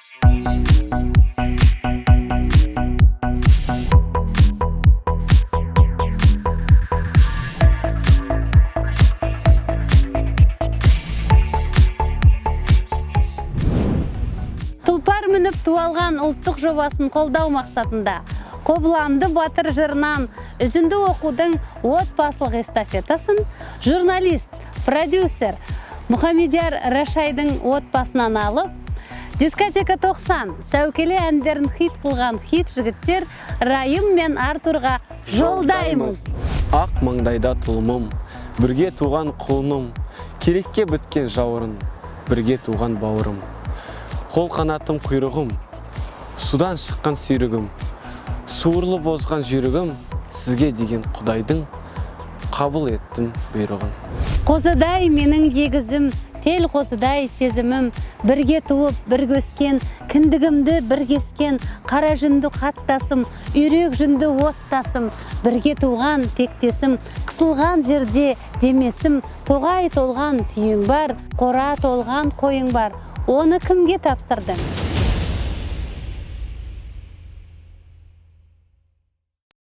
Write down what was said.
Тұлпар мініп туалған ұлттық жобасын қолдау мақсатында Қобыланды батыр жырынан үзінді оқудың отбасылық эстафетасын журналист, продюсер Мұхамедияр Рашайдың отбасынан алып, Дискотека 90 сәукеле әндерін хит қылған хит жігіттер Райым мен Артурға жолдаймыз. Ақ маңдайда тұлымым, бірге туған құлыным, керекке біткен жауырын, бірге туған бауырым. Қол қанатым құйрығым, судан шыққан сүйрігім, суырлы бозған жүрігім, сізге деген Құдайдың қабыл еттім бұйрығын. Қозыдай менің егізім, тел қозыдай сезімім, бірге туып, бірге өскен, кіндігімді бір кескен, қара жүнді қаттасым, үйрек жүнді оттасым, бірге туған тектесім, қысылған жерде демесім, тоғай толған түйің бар, қора толған қойың бар. Оны кімге тапсырдың?